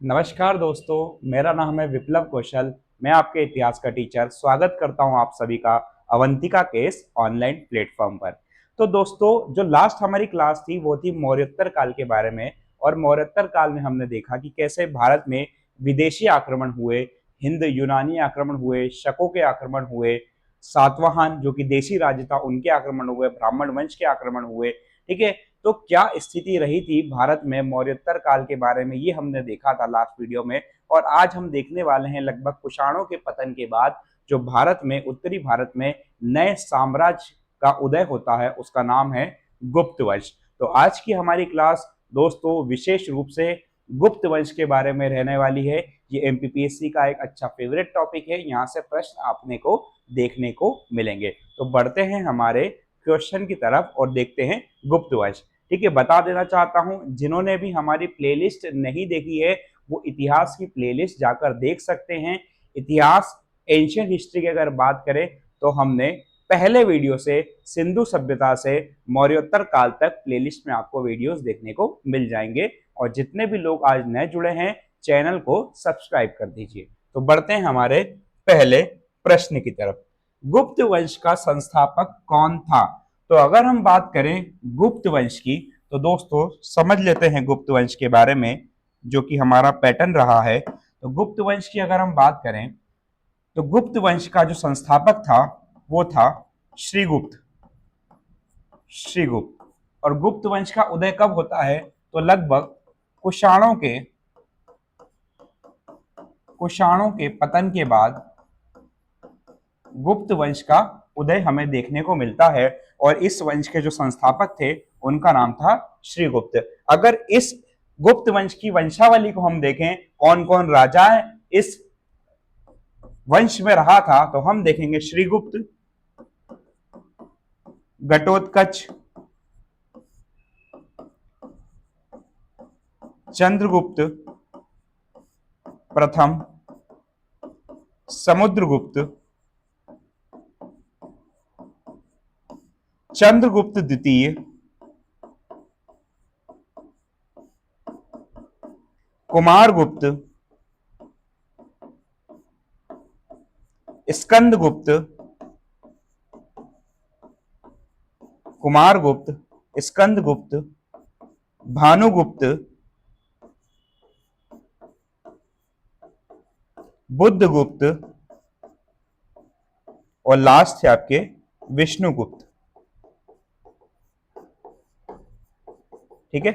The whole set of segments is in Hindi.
नमस्कार दोस्तों, मेरा नाम है विप्लव कौशल। मैं आपके इतिहास का टीचर स्वागत करता हूं आप सभी का अवंतिका केस ऑनलाइन प्लेटफॉर्म पर। तो दोस्तों, जो लास्ट हमारी क्लास थी वो थी मौर्योत्तर काल के बारे में। और मौर्योत्तर काल में हमने देखा कि कैसे भारत में विदेशी आक्रमण हुए, हिंद यूनानी आक्रमण हुए, शकों के आक्रमण हुए, सातवाहन जो कि देशी राज्य था उनके आक्रमण हुए, ब्राह्मण वंश के आक्रमण हुए। ठीक है, तो क्या स्थिति रही थी भारत में मौर्योत्तर काल के बारे में, ये हमने देखा था लास्ट वीडियो में। और आज हम देखने वाले हैं लगभग कुषाणों के पतन के बाद जो भारत में, उत्तरी भारत में नए साम्राज्य का उदय होता है, उसका नाम है गुप्त वंश। तो आज की हमारी क्लास दोस्तों विशेष रूप से गुप्त वंश के बारे में रहने वाली है। ये एमपीपीएससी का एक अच्छा फेवरेट टॉपिक है, यहाँ से प्रश्न आपने को देखने को मिलेंगे। तो बढ़ते हैं हमारे क्वेश्चन की तरफ और देखते हैं गुप्त वंश। ठीक है, बता देना चाहता हूं जिन्होंने भी हमारी प्लेलिस्ट नहीं देखी है वो इतिहास की प्लेलिस्ट जाकर देख सकते हैं। इतिहास एंशियंट हिस्ट्री की अगर बात करें तो हमने पहले वीडियो से सिंधु सभ्यता से मौर्योत्तर काल तक प्लेलिस्ट में आपको वीडियोस देखने को मिल जाएंगे। और जितने भी लोग आज नए जुड़े हैं चैनल को सब्सक्राइब कर दीजिए। तो बढ़ते हैं हमारे पहले प्रश्न की तरफ। गुप्त वंश का संस्थापक कौन था? तो अगर हम बात करें गुप्त वंश की तो दोस्तों समझ लेते हैं गुप्त वंश के बारे में, जो कि हमारा पैटर्न रहा है। तो गुप्त वंश की अगर हम बात करें तो गुप्त वंश का जो संस्थापक था वो था श्रीगुप्त। श्रीगुप्त। और गुप्त वंश का उदय कब होता है? तो लगभग कुषाणों के कुषाणों के पतन के बाद गुप्त वंश का उदय हमें देखने को मिलता है। और इस वंश के जो संस्थापक थे उनका नाम था श्रीगुप्त। अगर इस गुप्त वंश की वंशावली को हम देखें, कौन कौन राजा इस वंश में रहा था, तो हम देखेंगे श्रीगुप्त, घटोत्कच, चंद्रगुप्त प्रथम, समुद्रगुप्त, चंद्रगुप्त द्वितीय, कुमारगुप्त, स्कंदगुप्त, कुमारगुप्त, स्कंदगुप्त, भानुगुप्त, बुद्धगुप्त और लास्ट थे आपके विष्णुगुप्त। ठीक है,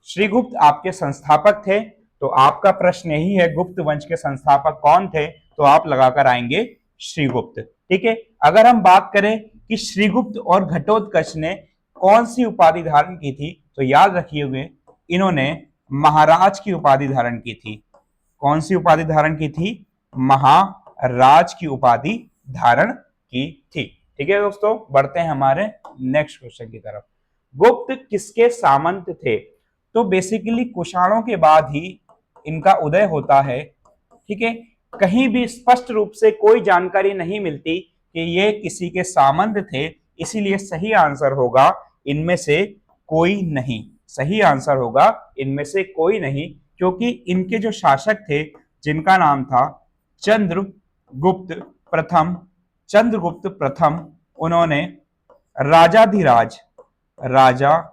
श्रीगुप्त आपके संस्थापक थे। तो आपका प्रश्न यही है गुप्त वंश के संस्थापक कौन थे, तो आप लगाकर आएंगे श्रीगुप्त। ठीक है, अगर हम बात करें कि श्रीगुप्त और घटोत्कच ने कौन सी उपाधि धारण की थी, तो याद रखिए इन्होंने महाराज की उपाधि धारण की थी। कौन सी उपाधि धारण की थी? महाराज की उपाधि धारण की थी। ठीक है दोस्तों, बढ़ते हैं हमारे नेक्स्ट क्वेश्चन की तरफ। गुप्त किसके सामंत थे? तो बेसिकली कुषाणों के बाद ही इनका उदय होता है। ठीक है, कहीं भी स्पष्ट रूप से कोई जानकारी नहीं मिलती कि ये किसी के सामंत थे, इसीलिए सही आंसर होगा इनमें से कोई नहीं। सही आंसर होगा इनमें से कोई नहीं, क्योंकि इनके जो शासक थे जिनका नाम था चंद्रगुप्त प्रथम, चंद्रगुप्त प्रथम, उन्होंने राजाधिराज, राजाधिराज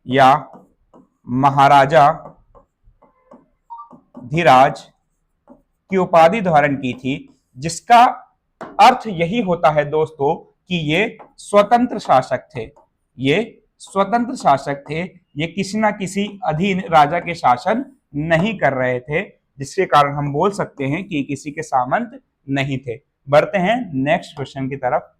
या महाराजा धीराज की उपाधि धारण की थी, जिसका अर्थ यही होता है दोस्तों कि ये स्वतंत्र शासक थे। ये स्वतंत्र शासक थे, ये किसी ना किसी अधीन राजा के शासन नहीं कर रहे थे, जिसके कारण हम बोल सकते हैं कि किसी के सामंत नहीं थे। बढ़ते हैं नेक्स्ट क्वेश्चन की तरफ।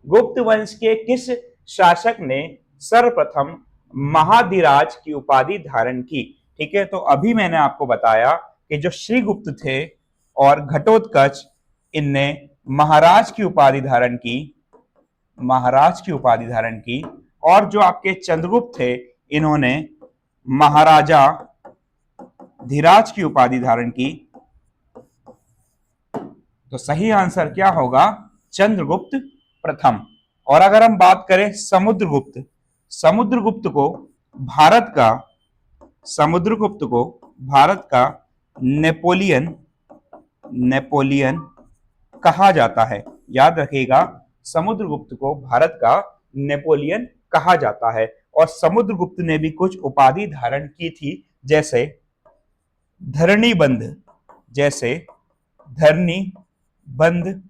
गुप्त वंश के किस शासक ने सर्वप्रथम महाधिराज की उपाधि धारण की? ठीक है, तो अभी मैंने आपको बताया कि जो श्रीगुप्त थे और घटोत्कच, इनने महाराज की उपाधि धारण की, महाराज की उपाधि धारण की। और जो आपके चंद्रगुप्त थे इन्होंने महाराजा धीराज की उपाधि धारण की। तो सही आंसर क्या होगा? चंद्रगुप्त प्रथम। और अगर हम बात करें समुद्रगुप्त, समुद्रगुप्त को भारत का समुद्रगुप्त को भारत का नेपोलियन नेपोलियन कहा जाता है। याद रखिएगा, समुद्रगुप्त को भारत का नेपोलियन कहा जाता है। और समुद्रगुप्त ने भी कुछ उपाधि धारण की थी, जैसे धरणीबंध, जैसे धरणीबंध,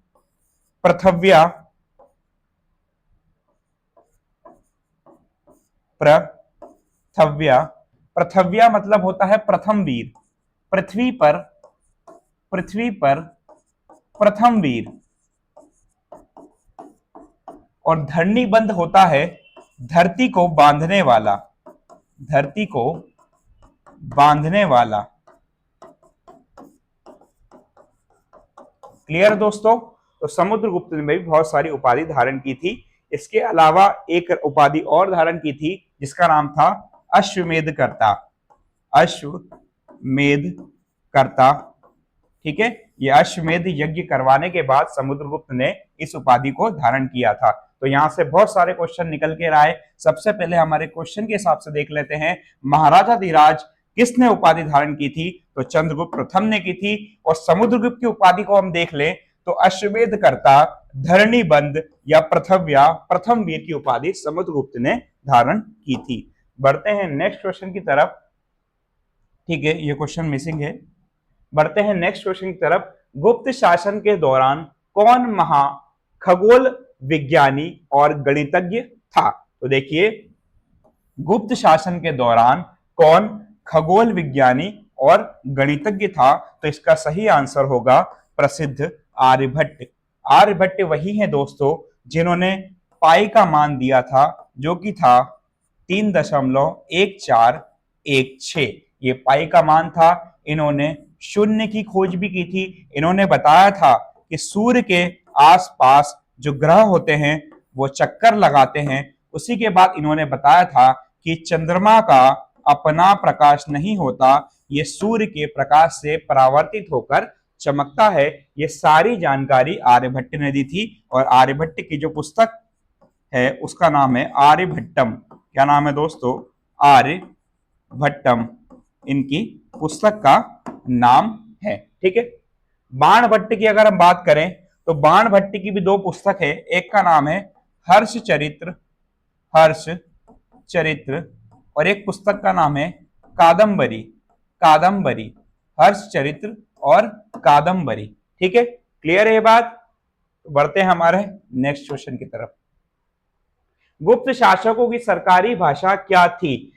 पृथव्या, पृथव्या, पृथव्या मतलब होता है प्रथम वीर, पृथ्वी पर प्रथम वीर। और धरणीबंध होता है धरती को बांधने वाला, धरती को बांधने वाला। क्लियर दोस्तों? तो समुद्रगुप्त ने भी बहुत सारी उपाधि धारण की थी। इसके अलावा एक उपाधि और धारण की थी जिसका नाम था अश्वमेधकर्ता, अश्वमेधकर्ता। ठीक है, ये अश्वमेध यज्ञ करवाने के बाद समुद्रगुप्त ने इस उपाधि को धारण किया था। तो यहां से बहुत सारे क्वेश्चन निकल के आए। सबसे पहले हमारे क्वेश्चन के हिसाब से देख लेते हैं, महाराजा धीराज किसने उपाधि धारण की थी? तो चंद्रगुप्त प्रथम ने की थी। और समुद्रगुप्त की उपाधि को हम देख लें तो अश्वमेधकर्ता, धरणीबंध या पृथव्या, प्रथम वीर की उपाधि समुद्रगुप्त ने धारण की थी। बढ़ते हैं नेक्स्ट क्वेश्चन की तरफ। ठीक है, ये क्वेश्चन मिसिंग है। बढ़ते हैं नेक्स्ट क्वेश्चन की तरफ। गुप्त शासन के दौरान कौन महा खगोल विज्ञानी और गणितज्ञ था? तो देखिए, गुप्त शासन के दौरान कौन खगोल विज्ञानी और गणितज्ञ था? तो इसका सही आंसर होगा प्रसिद्ध आर्यभट्ट। आर्यभट्ट वही है दोस्तों जिन्होंने पाई का मान दिया था, जो कि था 3.1416। ये पाई का मान था। इन्होंने शून्य की खोज भी की थी। इन्होंने बताया था कि सूर्य के आसपास जो ग्रह होते हैं वो चक्कर लगाते हैं। उसी के बाद इन्होंने बताया था कि चंद्रमा का अपना प्रकाश नहीं होता, ये सूर्य के प्रकाश से परावर्तित होकर चमकता है। ये सारी जानकारी आर्यभट्ट ने दी थी। और आर्यभट्ट की जो पुस्तक है उसका नाम है आर्यभट्टम। क्या नाम है दोस्तों? आर्यभट्टम इनकी पुस्तक का नाम है। ठीक है, बाणभट्ट की अगर हम बात करें तो बाणभट्ट की भी दो पुस्तक है। एक का नाम है हर्ष चरित्र, हर्ष चरित्र, और एक पुस्तक का नाम है कादंबरी, कादंबरी, हर्ष चरित्र और कादंबरी। ठीक है, क्लियर है ये बात? बढ़ते हैं हमारे नेक्स्ट क्वेश्चन की तरफ। गुप्त शासकों की सरकारी भाषा क्या थी?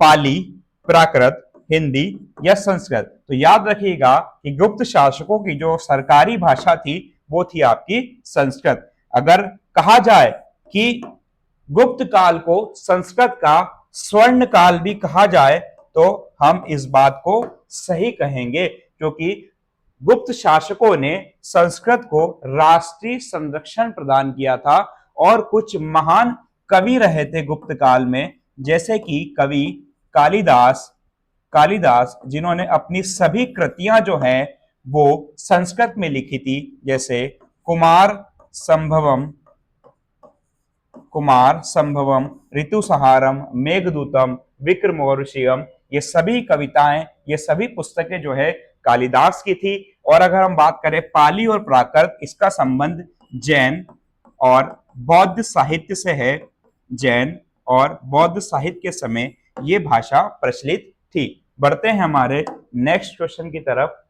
पाली, प्राकृत, हिंदी या संस्कृत? तो याद रखिएगा कि गुप्त शासकों की जो सरकारी भाषा थी वो थी आपकी संस्कृत। अगर कहा जाए कि गुप्त काल को संस्कृत का स्वर्ण काल भी कहा जाए तो हम इस बात को सही कहेंगे, क्योंकि गुप्त शासकों ने संस्कृत को राष्ट्रीय संरक्षण प्रदान किया था। और कुछ महान कवि रहे थे गुप्त काल में, जैसे कि कवि कालिदास, कालिदास जिन्होंने अपनी सभी कृतियां जो हैं वो संस्कृत में लिखी थी, जैसे कुमार संभवम, कुमार संभवम, ऋतुसंहारम, मेघदूतम, विक्रमोर्वशीयम, ये सभी कविताएं, ये सभी पुस्तकें जो है कालिदास की थी। और अगर हम बात करें पाली और प्राकृत, इसका संबंध जैन और बौद्ध साहित्य से है। जैन और बौद्ध साहित्य के समय ये भाषा प्रचलित थी। बढ़ते हैं हमारे नेक्स्ट क्वेश्चन की तरफ।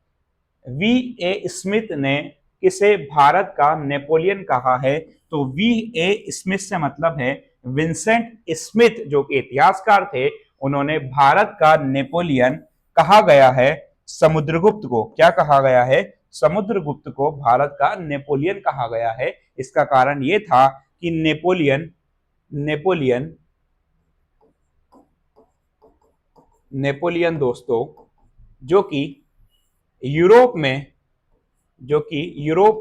वी ए स्मिथ ने किसे भारत का नेपोलियन कहा है? तो वी ए स्मिथ से मतलब है विंसेंट स्मिथ, जो कि इतिहासकार थे। उन्होंने भारत का नेपोलियन कहा गया है समुद्रगुप्त को। क्या कहा गया है? समुद्रगुप्त को भारत का नेपोलियन कहा गया है। इसका कारण यह था कि नेपोलियन दोस्तों जो कि यूरोप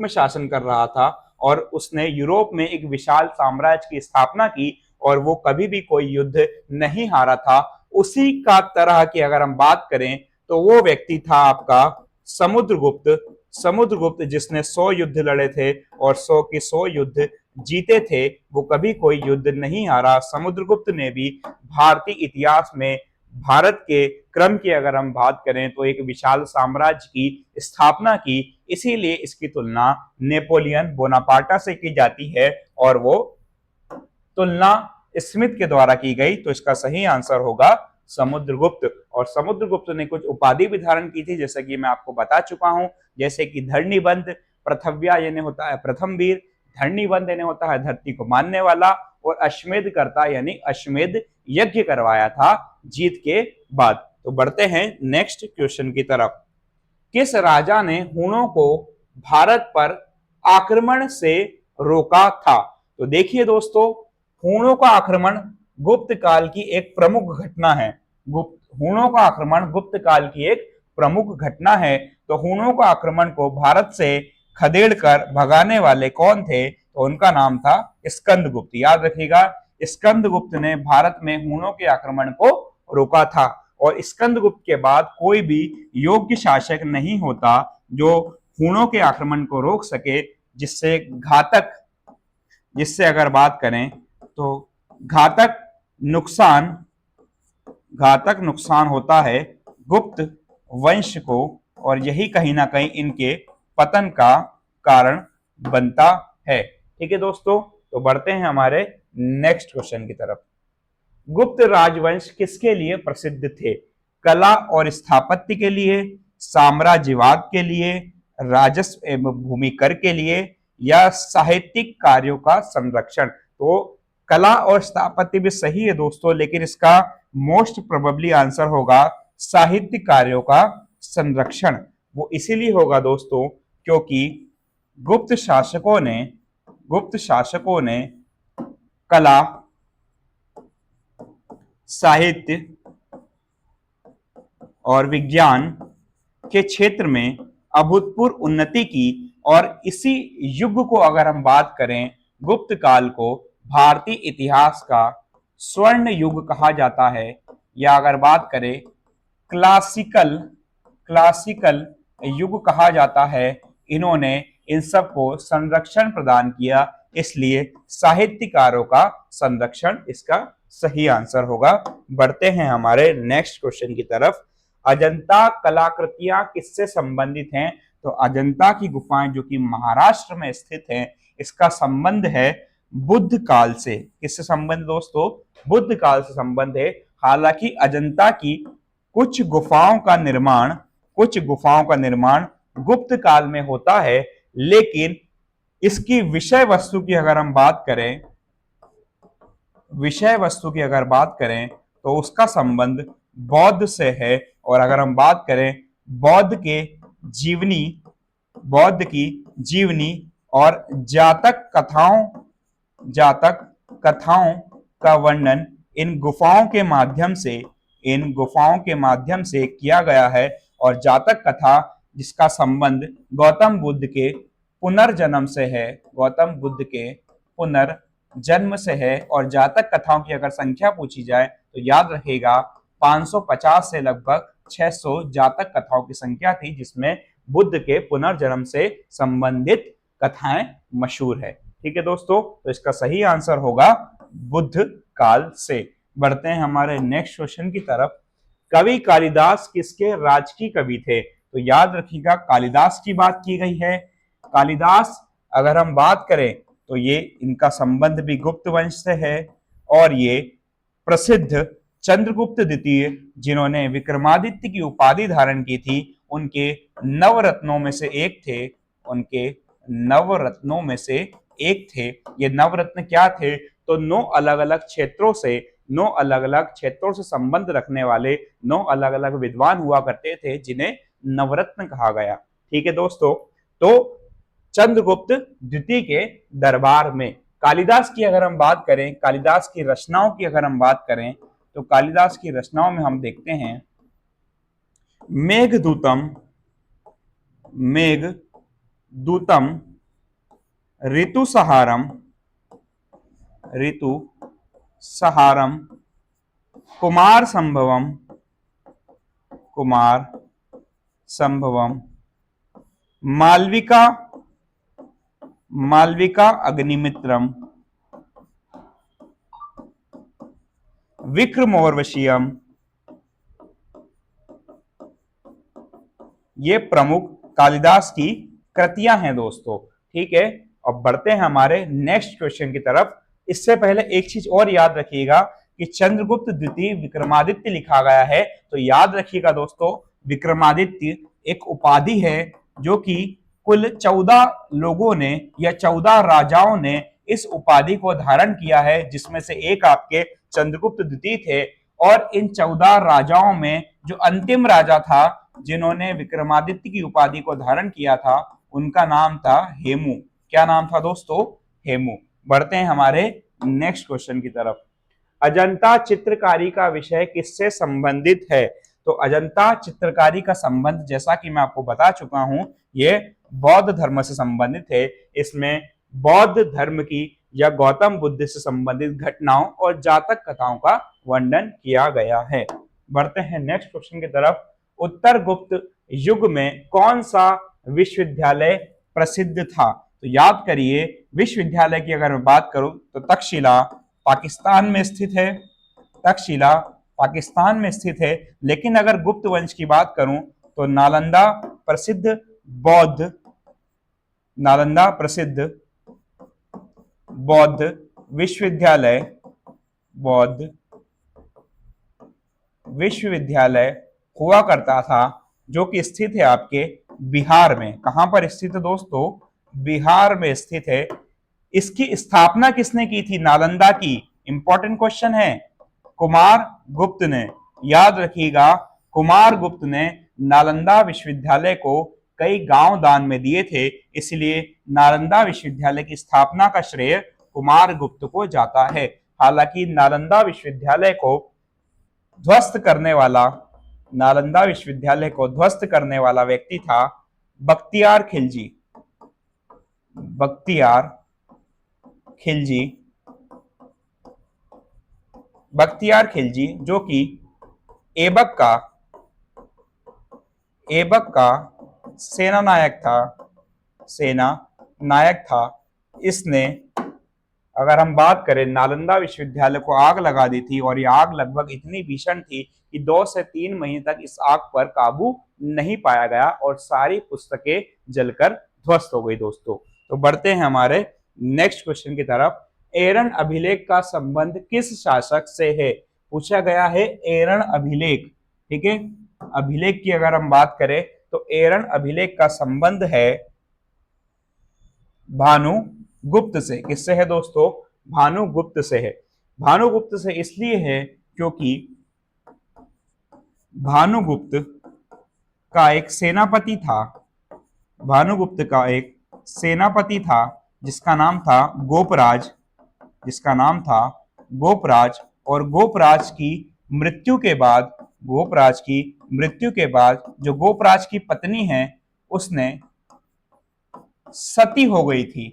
में शासन कर रहा था, और उसने यूरोप में एक विशाल साम्राज्य की स्थापना की, और वो कभी भी कोई युद्ध नहीं हारा था। उसी का तरह की अगर हम बात करें तो वो व्यक्ति था आपका समुद्रगुप्त, जिसने 100 युद्ध लड़े थे और 100 के 100 युद्ध जीते थे, वो कभी कोई युद्ध नहीं हारा। समुद्रगुप्त ने भी भारतीय इतिहास में भारत के क्रम की अगर हम बात करें तो एक विशाल साम्राज्य की स्थापना की, इसीलिए इसकी तुलना नेपोलियन बोनापार्टा से की जाती है और वो तुलना स्मिथ के द्वारा की गई। तो इसका सही आंसर होगा समुद्रगुप्त। और समुद्रगुप्त ने कुछ उपाधि भी धारण की थी, जैसे कि मैं आपको बता चुका हूं, जैसे कि धरणीबंध, पृथव्या यानी होता है प्रथम वीर, धरणीबंध यानी होता है धरती को मानने वाला, और अश्वमेध करता यानी अश्वमेध यज्ञ करवाया था जीत के बाद। तो बढ़ते हैं नेक्स्ट क्वेश्चन की तरफ। किस राजा ने हूणों को भारत पर आक्रमण से रोका था? तो देखिए दोस्तों, हूणों का आक्रमण गुप्त काल की एक प्रमुख घटना है। हूणों का आक्रमण गुप्त काल की एक प्रमुख घटना है। तो हूणों का आक्रमण को भारत से खदेड़ कर भगाने वाले कौन थे? तो उनका नाम था स्कंदगुप्त। याद रखिएगा, स्कंदगुप्त ने भारत में हूणों के आक्रमण को रोका था। और स्कंदगुप्त के बाद कोई भी योग्य शासक नहीं होता जो हूणों के आक्रमण को रोक सके, जिससे अगर बात करें तो घातक नुकसान होता है गुप्त वंश को, और यही कहीं ना कहीं इनके पतन का कारण बनता है। ठीक है दोस्तों, तो बढ़ते हैं हमारे नेक्स्ट क्वेश्चन की तरफ। गुप्त राजवंश किसके लिए प्रसिद्ध थे? कला और स्थापत्य के लिए, साम्राज्यवाद के लिए, राजस्व एवं भूमि कर के लिए, या साहित्यिक कार्यों का संरक्षण? तो कला और स्थापत्य भी सही है दोस्तों, लेकिन इसका मोस्ट प्रोबेबली आंसर होगा साहित्य कार्यों का संरक्षण। वो इसीलिए होगा दोस्तों क्योंकि गुप्त शासकों ने कला, साहित्य और विज्ञान के क्षेत्र में अभूतपूर्व उन्नति की। और इसी युग को अगर हम बात करें, गुप्त काल को भारतीय इतिहास का स्वर्ण युग कहा जाता है, या अगर बात करें क्लासिकल युग कहा जाता है। इन्होंने इन सब को संरक्षण प्रदान किया, इसलिए साहित्यकारों का संरक्षण इसका सही आंसर होगा। बढ़ते हैं हमारे नेक्स्ट क्वेश्चन की तरफ। अजंता कलाकृतियां किससे संबंधित हैं? तो अजंता की गुफाएं जो कि महाराष्ट्र में स्थित हैं, इसका संबंध है बुद्ध काल से। किससे संबंध दोस्तों? बुद्ध काल से संबंध है। हालांकि अजंता की कुछ गुफाओं का निर्माण गुप्त काल में होता है, लेकिन इसकी विषय वस्तु की अगर बात करें तो उसका संबंध बौद्ध से है। और अगर हम बात करें बौद्ध की जीवनी और जातक कथाओं का वर्णन इन गुफाओं के माध्यम से किया गया है। और जातक कथा जिसका संबंध गौतम बुद्ध के पुनर्जन्म से है। और जातक कथाओं की अगर संख्या पूछी जाए तो याद रखेगा 550 से लगभग 600 जातक कथाओं की संख्या थी, जिसमें बुद्ध के पुनर्जन्म से संबंधित कथाएं मशहूर है। ठीक है दोस्तों, तो इसका सही आंसर होगा बुद्ध काल से। बढ़ते हैं हमारे नेक्स्ट क्वेश्चन की तरफ। कवि कालिदास किसके राजकीय कवि थे? तो याद रखिएगा, कालिदास की बात की गई है। कालिदास अगर हम बात करें तो ये इनका संबंध भी गुप्त वंश से है। और ये प्रसिद्ध चंद्रगुप्त द्वितीय, जिन्होंने विक्रमादित्य की उपाधि धारण की थी, उनके नवरत्नों में से एक थे। ये नवरत्न क्या थे? तो 9 अलग अलग क्षेत्रों से संबंध रखने वाले 9 अलग अलग विद्वान हुआ करते थे, जिन्हें नवरत्न कहा गया। ठीक है दोस्तों, तो चंद्रगुप्त द्वितीय के दरबार में कालिदास की अगर हम बात करें, कालिदास की रचनाओं की अगर हम बात करें, तो कालिदास की रचनाओं में हम देखते हैं मेघदूतम, ऋतुसहारम, कुमार संभवम, मालविका मालविका अग्निमित्रम, विक्रमोर्वशीयम, ये प्रमुख कालिदास की कृतियां हैं दोस्तों। ठीक है, अब बढ़ते हैं हमारे नेक्स्ट क्वेश्चन की तरफ। इससे पहले एक चीज और याद रखिएगा कि चंद्रगुप्त द्वितीय विक्रमादित्य लिखा गया है, तो याद रखिएगा दोस्तों, विक्रमादित्य एक उपाधि है जो कि कुल 14 लोगों ने या 14 राजाओं ने इस उपाधि को धारण किया है, जिसमें से एक आपके चंद्रगुप्त द्वितीय थे। और इन 14 राजाओं में जो अंतिम राजा था जिन्होंने विक्रमादित्य की उपाधि को धारण किया था, उनका नाम था हेमू। क्या नाम था दोस्तों? हेमू। बढ़ते हैं हमारे नेक्स्ट क्वेश्चन की तरफ। अजंता चित्रकारी का विषय किससे संबंधित है? तो अजंता चित्रकारी का संबंध, जैसा कि मैं आपको बता चुका हूं, ये बौद्ध धर्म से संबंधित है। इसमें बौद्ध धर्म की या गौतम बुद्ध से संबंधित घटनाओं और जातक कथाओं का वर्णन किया गया है। बढ़ते हैं नेक्स्ट क्वेश्चन की तरफ। उत्तर गुप्त युग में कौन सा विश्वविद्यालय प्रसिद्ध था? तो याद करिए, विश्वविद्यालय की अगर मैं बात करूं तो तक्षशिला पाकिस्तान में स्थित है। तक्षशिला पाकिस्तान में स्थित है। लेकिन अगर गुप्त वंश की बात करूं तो नालंदा प्रसिद्ध बौद्ध नालंदा प्रसिद्ध बौद्ध विश्वविद्यालय हुआ करता था, जो कि स्थित है आपके बिहार में। कहां पर स्थित है दोस्तों? बिहार में स्थित है। इसकी स्थापना किसने की थी नालंदा की? इंपॉर्टेंट क्वेश्चन है। कुमार गुप्त ने। याद रखिएगा, कुमार गुप्त ने नालंदा विश्वविद्यालय को कई गांव दान में दिए थे, इसलिए नालंदा विश्वविद्यालय की स्थापना का श्रेय कुमार गुप्त को जाता है। हालांकि नालंदा विश्वविद्यालय को ध्वस्त करने वाला व्यक्ति था बख्तियार खिलजी। बख्तियार खिलजी जो कि ऐबक का सेना नायक था। इसने, अगर हम बात करें, नालंदा विश्वविद्यालय को आग लगा दी थी, और यह आग लगभग इतनी भीषण थी कि 2 से 3 महीने तक इस आग पर काबू नहीं पाया गया और सारी पुस्तकें जलकर ध्वस्त हो गई दोस्तों। तो बढ़ते हैं हमारे नेक्स्ट क्वेश्चन की तरफ। एरन अभिलेख का संबंध किस शासक से है? पूछा गया है एरन अभिलेख। ठीक है, अभिलेख की अगर हम बात करें तो एरन अभिलेख का संबंध है भानुगुप्त से। किससे है दोस्तों? भानुगुप्त से है। भानुगुप्त से इसलिए है क्योंकि भानुगुप्त का एक सेनापति था जिसका नाम था गोपराज। और गोपराज की मृत्यु के बाद जो गोपराज की पत्नी है, उसने सती हो गई थी।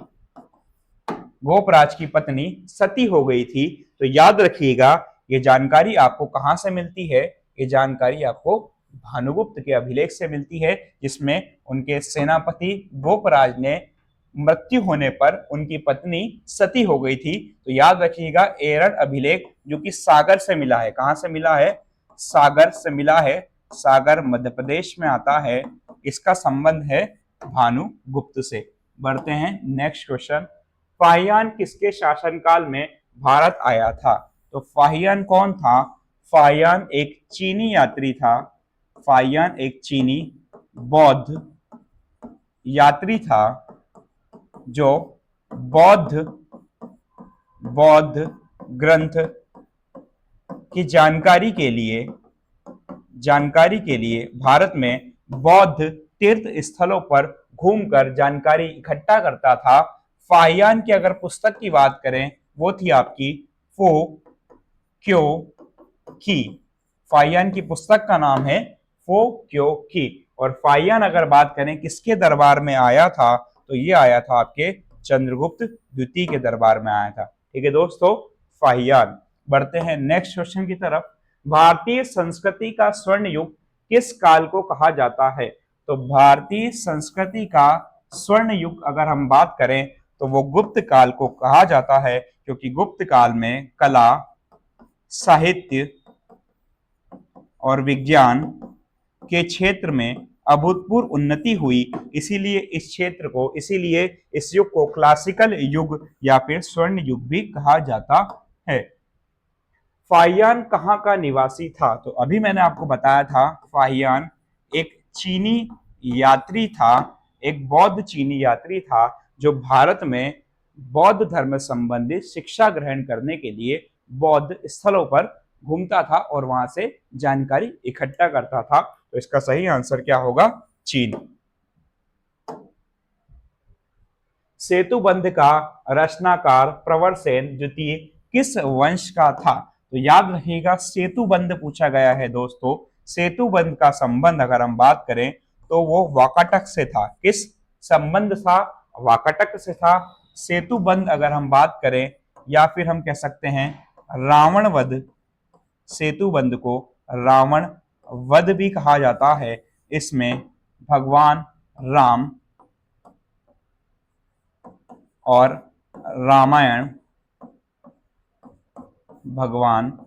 गोपराज की पत्नी सती हो गई थी। तो याद रखिएगा, ये जानकारी आपको कहां से मिलती है? ये जानकारी आपको भानुगुप्त के अभिलेख से मिलती है, जिसमें उनके सेनापति गोपराज ने मृत्यु होने पर उनकी पत्नी सती हो गई थी। तो याद रखिएगा, एरन अभिलेख जो कि सागर से मिला है। कहां से मिला है? सागर से मिला है। सागर मध्य प्रदेश में आता है। इसका संबंध है भानुगुप्त से। बढ़ते हैं नेक्स्ट क्वेश्चन। फाहियान किसके शासनकाल में भारत आया था? तो फाहियान कौन था? फाहियान एक चीनी यात्री था। फाहियान एक चीनी बौद्ध यात्री था जो बौद्ध ग्रंथ की जानकारी के लिए भारत में बौद्ध तीर्थ स्थलों पर घूमकर जानकारी इकट्ठा करता था। फाहियान की अगर पुस्तक की बात करें, वो थी आपकी फो क्यो की। फाहियान की पुस्तक का नाम है फो क्यो की। और फाहियान अगर बात करें किसके दरबार में आया था, तो ये आया था आपके चंद्रगुप्त द्वितीय के दरबार में आया था। ठीक है दोस्तों, फाहियान। बढ़ते हैं नेक्स्ट क्वेश्चन की तरफ। भारतीय संस्कृति का स्वर्ण युग किस काल को कहा जाता है? तो भारतीय संस्कृति का स्वर्ण युग अगर हम बात करें तो वो गुप्त काल को कहा जाता है, क्योंकि गुप्त काल में कला, साहित्य और विज्ञान के क्षेत्र में अभूतपूर्व उन्नति हुई। इसीलिए इस क्षेत्र को, इसीलिए इस युग को क्लासिकल युग या फिर स्वर्ण युग भी कहा जाता है। फाहियान कहाँ का निवासी था? तो अभी मैंने आपको बताया था फाहियान एक चीनी यात्री था, एक बौद्ध चीनी यात्री था जो भारत में बौद्ध धर्म संबंधित शिक्षा ग्रहण करने के लिए बौद्ध स्थलों पर घूमता था और वहां से जानकारी इकट्ठा करता था। तो इसका सही आंसर क्या होगा? चीन। सेतु बंध का रचनाकार प्रवरसेन द्वितीय किस वंश का था? तो याद रखिएगा, सेतु बंध पूछा गया है दोस्तों। सेतु बंध का संबंध अगर हम बात करें तो वो वाकाटक से था। किस संबंध था? वाकाटक से था। सेतु बंध अगर हम बात करें, या फिर हम कह सकते हैं रावण वध, सेतु बंध को रावण वध भी कहा जाता है। इसमें भगवान राम और रामायण, भगवान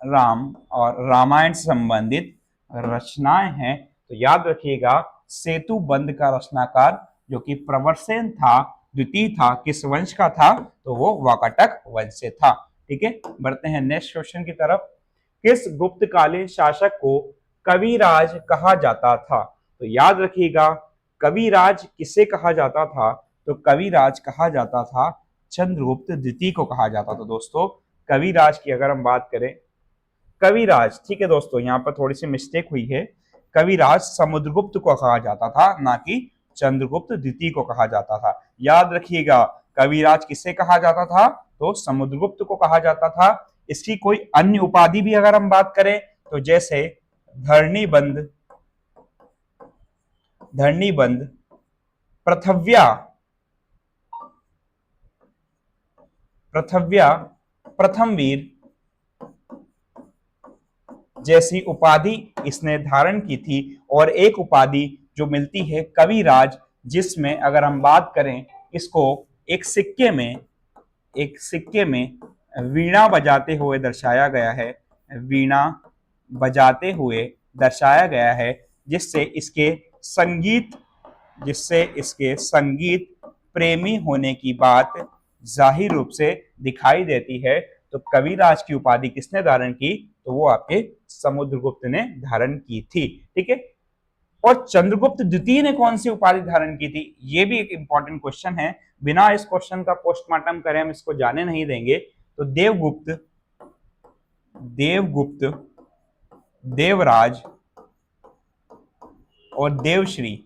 राम और रामायण से संबंधित रचनाएं हैं। तो याद रखिएगा, सेतु बंध का रचनाकार जो कि प्रवरसेन था, द्वितीय था, किस वंश का था? तो वो वाकाटक वंश से था। ठीक है, बढ़ते हैं नेक्स्ट क्वेश्चन की तरफ। किस गुप्तकालीन शासक को कविराज कहा जाता था? तो याद रखिएगा, कविराज किसे कहा जाता था? तो कविराज कहा जाता था चंद्रगुप्त द्वितीय को कहा जाता था। दोस्तों कविराज की अगर हम बात करें, कविराज, ठीक है दोस्तों, यहाँ पर थोड़ी सी मिस्टेक हुई है। कविराज समुद्रगुप्त को कहा जाता था, ना कि चंद्रगुप्त द्वितीय को कहा जाता था। याद रखिएगा, कविराज किसे कहा जाता था? तो समुद्रगुप्त को कहा जाता था। इसकी कोई अन्य उपाधि भी अगर हम बात करें तो जैसे धरणीबंध, धरणीबंध, पृथव्या, पृथव्या, प्रथमवीर जैसी उपाधि इसने धारण की थी। और एक उपाधि जो मिलती है कविराज, जिसमें अगर हम बात करें, इसको एक सिक्के में, एक सिक्के में वीणा बजाते हुए दर्शाया गया है, वीणा बजाते हुए दर्शाया गया है, जिससे इसके संगीत, जिससे इसके संगीत प्रेमी होने की बात जाहिर रूप से दिखाई देती है। तो कविराज की उपाधि किसने धारण की? तो वो आपके समुद्रगुप्त ने धारण की थी। ठीक है, और चंद्रगुप्त द्वितीय ने कौन सी उपाधि धारण की थी? ये भी एक इंपॉर्टेंट क्वेश्चन है, बिना इस क्वेश्चन का पोस्टमार्टम करे हम इसको जाने नहीं देंगे। तो देवगुप्त, देवगुप्त, देवराज और देवश्री,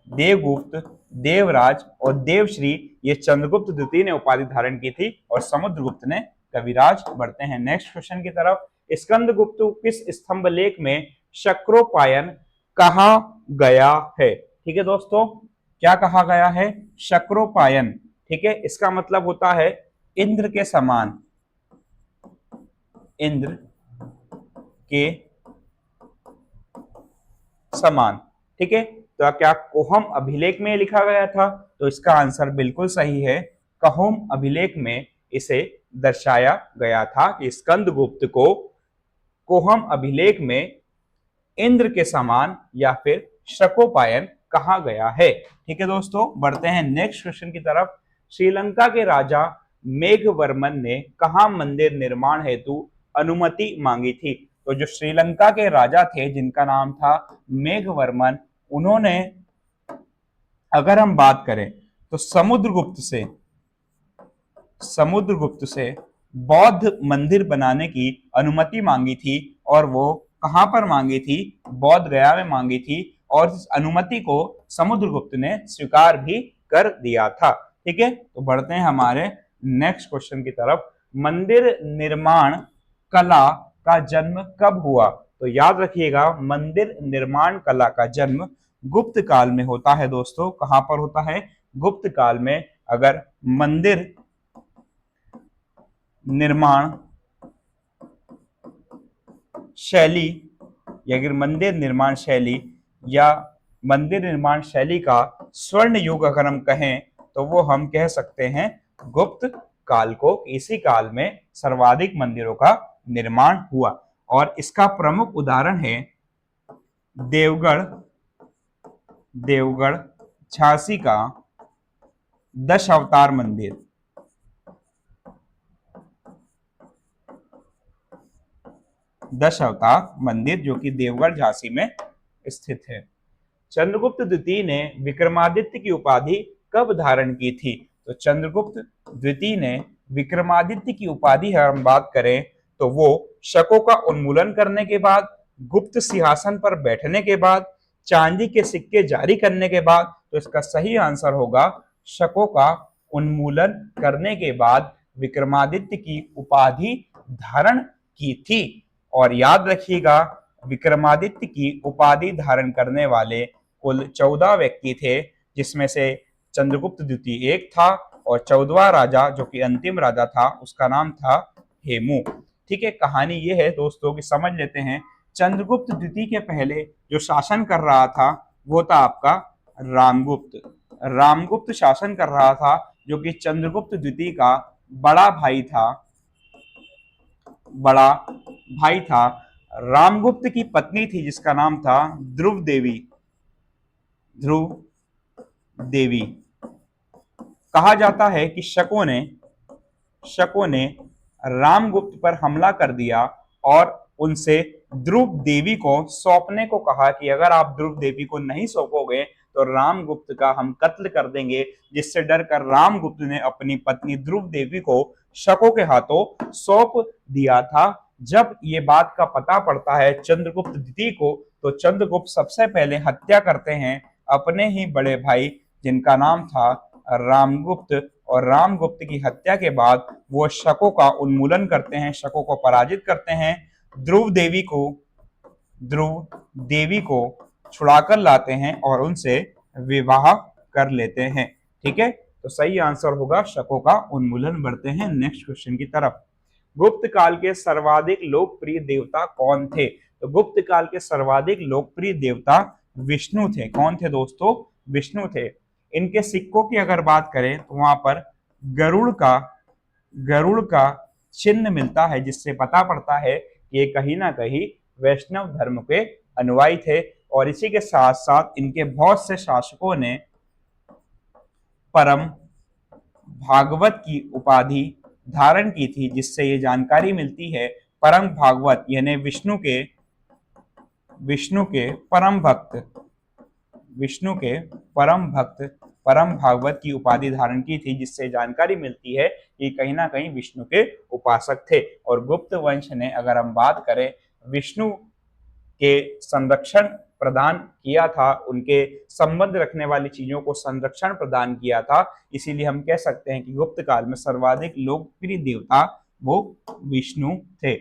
देवगुप्त, देवराज और देवश्री, ये चंद्रगुप्त द्वितीय ने उपाधि धारण की थी और समुद्रगुप्त ने कविराज। बढ़ते हैं नेक्स्ट क्वेश्चन की तरफ। स्कंदगुप्त किस स्तंभ लेख में शक्रोपायन कहा गया है? ठीक है दोस्तों, क्या कहा गया है? शक्रोपायन। ठीक है, इसका मतलब होता है इंद्र के समान, इंद्र के समान। ठीक है, तो क्या कोहम अभिलेख में लिखा गया था? तो इसका आंसर बिल्कुल सही है, कोहम अभिलेख में इसे दर्शाया गया था कि स्कंदगुप्त को कोहम अभिलेख में इंद्र के समान या फिर शक्रोपायन कहा गया है। ठीक है दोस्तों, बढ़ते हैं नेक्स्ट क्वेश्चन की तरफ। श्रीलंका के राजा मेघवर्मन ने कहा मंदिर निर्माण हेतु अनुमति मांगी थी? तो जो श्रीलंका के राजा थे जिनका नाम था मेघवर्मन, उन्होंने अगर हम बात करें तो समुद्रगुप्त से, समुद्रगुप्त से बौद्ध मंदिर बनाने की अनुमति मांगी थी। और वो कहां पर मांगी थी? बौद्ध गया में मांगी थी। और इस अनुमति को समुद्रगुप्त ने स्वीकार भी कर दिया था। ठीक है, तो बढ़ते हैं हमारे नेक्स्ट क्वेश्चन की तरफ। मंदिर निर्माण कला का जन्म कब हुआ? तो याद रखिएगा, मंदिर निर्माण कला का जन्म गुप्त काल में होता है। दोस्तों कहां पर होता है? गुप्त काल में। अगर मंदिर निर्माण शैली, या अगर मंदिर निर्माण शैली या मंदिर निर्माण शैली का स्वर्ण युग अगर हम कहें तो वो हम कह सकते हैं गुप्त काल को। इसी काल में सर्वाधिक मंदिरों का निर्माण हुआ और इसका प्रमुख उदाहरण है देवगढ़ देवगढ़ झांसी का दशावतार मंदिर। दशावतार मंदिर जो कि देवगढ़ झांसी में स्थित है। चंद्रगुप्त द्वितीय ने विक्रमादित्य की उपाधि कब धारण की थी? तो चंद्रगुप्त द्वितीय ने विक्रमादित्य की उपाधि हम बात करें तो वो शकों का उन्मूलन करने के बाद, गुप्त सिंहासन पर बैठने के बाद, चांदी के सिक्के जारी करने के बाद। तो इसका सही आंसर होगा शकों का उन्मूलन करने के बाद विक्रमादित्य की उपाधि धारण की थी। और याद रखिएगा विक्रमादित्य की उपाधि धारण करने वाले कुल 14 व्यक्ति थे, जिसमें से चंद्रगुप्त द्वितीय एक था और 14वां राजा जो कि अंतिम राजा था उसका नाम था हेमू। ठीक है, कहानी ये है दोस्तों कि समझ लेते हैं। चंद्रगुप्त द्वितीय के पहले जो शासन कर रहा था वो था आपका रामगुप्त। रामगुप्त शासन कर रहा था जो कि चंद्रगुप्त द्वितीय का बड़ा भाई था। बड़ा भाई था। रामगुप्त की पत्नी थी जिसका नाम था ध्रुव देवी। ध्रुव देवी। कहा जाता है कि शकों ने रामगुप्त पर हमला कर दिया और उनसे ध्रुव देवी को सौंपने को कहा कि अगर आप ध्रुव देवी को नहीं सौंपोगे तो रामगुप्त का हम कत्ल कर देंगे, जिससे डरकर रामगुप्त ने अपनी पत्नी ध्रुव देवी को शकों के हाथों सौंप दिया था। जब ये बात का पता पड़ता है चंद्रगुप्त द्वितीय को तो चंद्रगुप्त सबसे पहले हत्या करते हैं अपने ही बड़े भाई जिनका नाम था रामगुप्त। और रामगुप्त की हत्या के बाद वो शकों का उन्मूलन करते हैं, शकों को पराजित करते हैं, ध्रुव देवी को छुड़ाकर लाते हैं और उनसे विवाह कर लेते हैं। ठीक है, तो सही आंसर होगा शकों का उन्मूलन। बढ़ते हैं नेक्स्ट क्वेश्चन की तरफ। गुप्त काल के सर्वाधिक लोकप्रिय देवता कौन थे? तो गुप्त काल के सर्वाधिक लोकप्रिय देवता विष्णु थे। कौन थे दोस्तों? विष्णु थे। इनके सिक्कों की अगर बात करें तो वहां पर गरुड़ का चिन्ह मिलता है, जिससे पता पड़ता है कि ये कहीं ना कहीं वैष्णव धर्म के अनुयायी थे। और इसी के साथ साथ इनके बहुत से शासकों ने परम भागवत की उपाधि धारण की थी, जिससे ये जानकारी मिलती है परम भागवत यानी विष्णु के परम भक्त परम भागवत की उपाधि धारण की थी, जिससे जानकारी मिलती है कि कहीं ना कहीं विष्णु के उपासक थे। और गुप्त वंश ने अगर हम बात करें विष्णु के संरक्षण प्रदान किया था, उनके संबंध रखने वाली चीजों को संरक्षण प्रदान किया था। इसीलिए हम कह सकते हैं कि गुप्त काल में सर्वाधिक लोकप्रिय देवता वो विष्णु थे।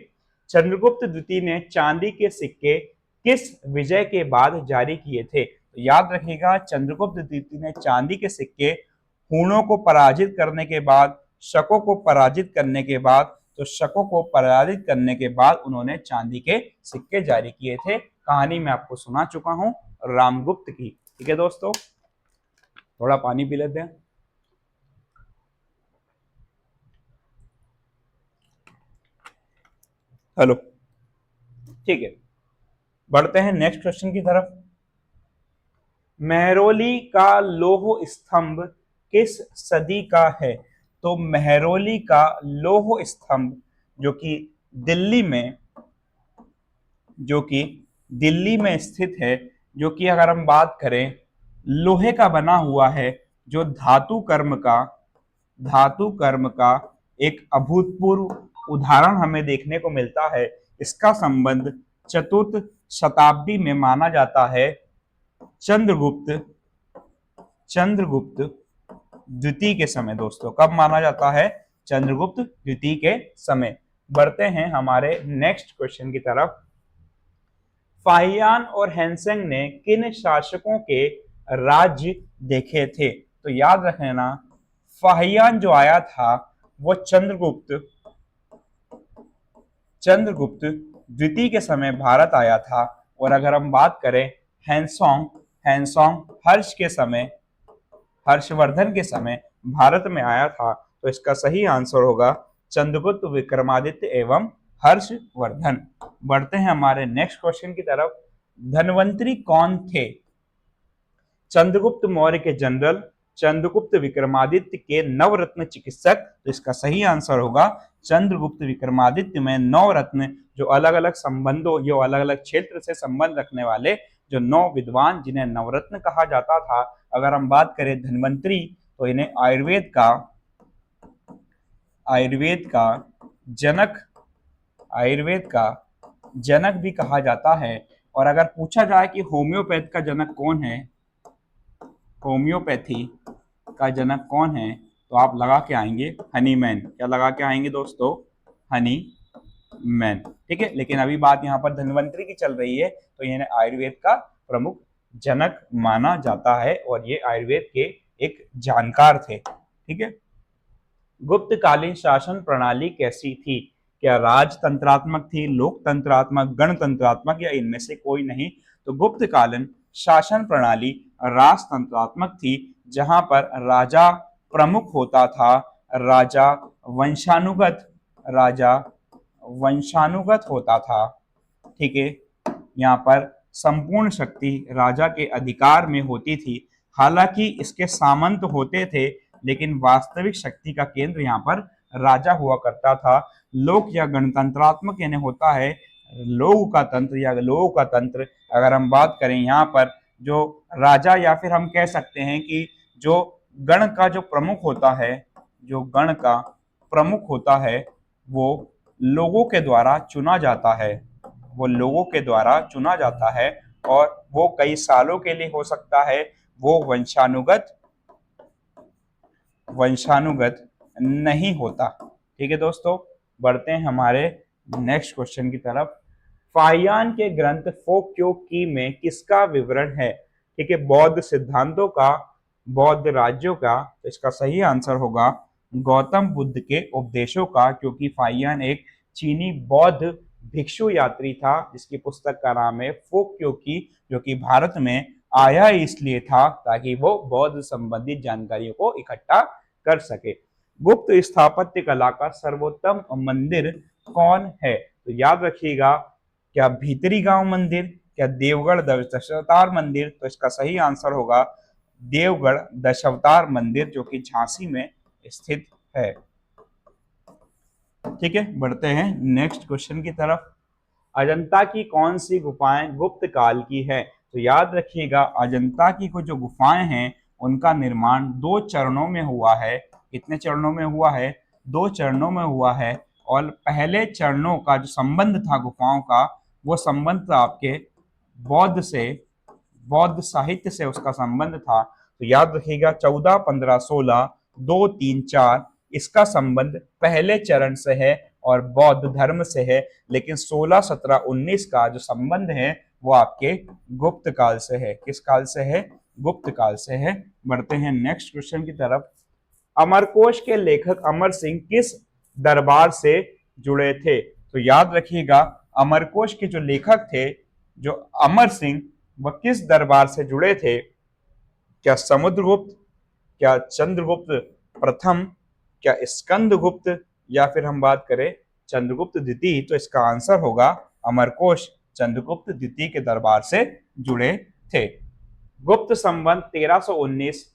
चंद्रगुप्त द्वितीय ने चांदी के सिक्के किस विजय के बाद जारी किए थे? तो याद रखिएगा चंद्रगुप्त द्वितीय ने चांदी के सिक्के हूणों को पराजित करने के बाद, शकों को पराजित करने के बाद, तो शकों को पराजित करने के बाद उन्होंने चांदी के सिक्के जारी किए थे। कहानी मैं आपको सुना चुका हूं रामगुप्त की। ठीक है दोस्तों, थोड़ा पानी पी लेते हैं। हेलो, ठीक है, बढ़ते हैं नेक्स्ट क्वेश्चन की तरफ। मेहरौली का लौह स्तंभ किस सदी का है? तो मेहरौली का लौह स्तंभ जो कि दिल्ली में स्थित है, जो कि अगर हम बात करें लोहे का बना हुआ है, जो धातु कर्म का एक अभूतपूर्व उदाहरण हमें देखने को मिलता है। इसका संबंध चतुर्थ शताब्दी में माना जाता है चंद्रगुप्त द्वितीय के समय। दोस्तों कब माना जाता है? चंद्रगुप्त द्वितीय के समय। बढ़ते हैं हमारे नेक्स्ट क्वेश्चन की तरफ। फाहियान और हैंसेंग ने किन शासकों के राज्य देखे थे? तो याद रखना फाहियान जो आया था वो चंद्रगुप्त द्वितीय के समय भारत आया था। और अगर हम बात करें हैंसोंग हर्षवर्धन के समय भारत में आया था? तो इसका सही आंसर होगा चंद्रगुप्त विक्रमादित्य एवं हर्षवर्धन। बढ़ते हैं हमारे नेक्स्ट क्वेश्चन की तरफ। धन्वंतरी कौन थे? चंद्रगुप्त मौर्य के जनरल, चंद्रगुप्त विक्रमादित्य के नवरत्न चिकित्सक। तो इसका सही आंसर होगा चंद्रगुप्त विक्रमादित्य में नवरत्न, जो अलग अलग संबंधों, जो अलग अलग क्षेत्र से संबंध रखने वाले जो 9 विद्वान जिन्हें नवरत्न कहा जाता था। अगर हम बात करें धन्वंतरी, तो इन्हें आयुर्वेद का जनक, आयुर्वेद का जनक भी कहा जाता है। और अगर पूछा जाए कि होम्योपैथ का जनक कौन है, होम्योपैथी का जनक कौन है, तो आप लगा के आएंगे हनीमैन। क्या लगा के आएंगे दोस्तों? हनीमैन। ठीक है, लेकिन अभी बात यहाँ पर धन्वंतरी की चल रही है, तो इन्हें आयुर्वेद का प्रमुख जनक माना जाता है और ये आयुर्वेद के एक जानकार थे। ठीक है, गुप्तकालीन शासन प्रणाली कैसी थी? क्या राजतंत्रात्मक थी, लोकतंत्रात्मक, गणतंत्रात्मक, या इनमें से कोई नहीं? तो गुप्तकालीन शासन प्रणाली राजतंत्रात्मक थी, जहां पर राजा प्रमुख होता था, राजा वंशानुगत, राजा वंशानुगत होता था। ठीक है, यहाँ पर संपूर्ण शक्ति राजा के अधिकार में होती थी। हालांकि इसके सामंत होते थे, लेकिन वास्तविक शक्ति का केंद्र यहाँ पर राजा हुआ करता था। लोक या गणतंत्रात्मक यानी होता है लोगों का तंत्र या लोगों का तंत्र। अगर हम बात करें यहाँ पर जो राजा, या फिर हम कह सकते हैं कि जो गण का जो प्रमुख होता है, जो गण का प्रमुख होता है, वो लोगों के द्वारा चुना जाता है, वो लोगों के द्वारा चुना जाता है, और वो कई सालों के लिए हो सकता है। वो वंशानुगत नहीं होता। ठीक है दोस्तों, बढ़ते हैं हमारे नेक्स्ट क्वेश्चन की तरफ। फाहियान के ग्रंथ फोक्योकी में किसका विवरण है? ठीक है, बौद्ध सिद्धांतों का, बौद्ध राज्यों का। तो इसका सही आंसर होगा गौतम बुद्ध के उपदेशों का, क्योंकि फाहियान एक चीनी बौद्ध भिक्षु यात्री था जिसकी पुस्तक का नाम है फोक्योकी, जो कि भारत में आया इसलिए था ताकि वो बौद्ध संबंधित जानकारियों को इकट्ठा कर सके। गुप्त स्थापत्य कला का सर्वोत्तम मंदिर कौन है? तो याद रखिएगा, क्या भीतरी गांव मंदिर, क्या देवगढ़ दशावतार मंदिर? तो इसका सही आंसर होगा देवगढ़ दशावतार मंदिर, जो कि झांसी में स्थित है। ठीक है, बढ़ते हैं नेक्स्ट क्वेश्चन की तरफ। अजंता की कौन सी गुफाएं गुप्त काल की है? तो याद रखिएगा, अजंता की कुछ जो गुफाएं हैं उनका निर्माण 2 चरणों में हुआ है। कितने चरणों में हुआ है? 2 चरणों में हुआ है। और पहले चरणों का जो संबंध था गुफाओं का, वो संबंध था आपके बौद्ध से, बौद्ध साहित्य से उसका संबंध था। तो याद रखिएगा 14, 15, 16, 2, 3, 4 इसका संबंध पहले चरण से है और बौद्ध धर्म से है। लेकिन 16, 17, 19 का जो संबंध है वो आपके गुप्त काल से है। किस काल से है? गुप्त काल से है। बढ़ते हैं नेक्स्ट क्वेश्चन की तरफ। अमरकोश के लेखक अमर सिंह किस दरबार से जुड़े थे? तो याद रखिएगा, अमरकोश के जो लेखक थे, जो अमर सिंह, वह किस दरबार से जुड़े थे? क्या समुद्रगुप्त, क्या चंद्रगुप्त प्रथम, क्या स्कंदगुप्त, या फिर हम बात करें चंद्रगुप्त द्वितीय? तो इसका आंसर होगा अमरकोश चंद्रगुप्त द्वितीय के दरबार से जुड़े थे। गुप्त संबंध 1319,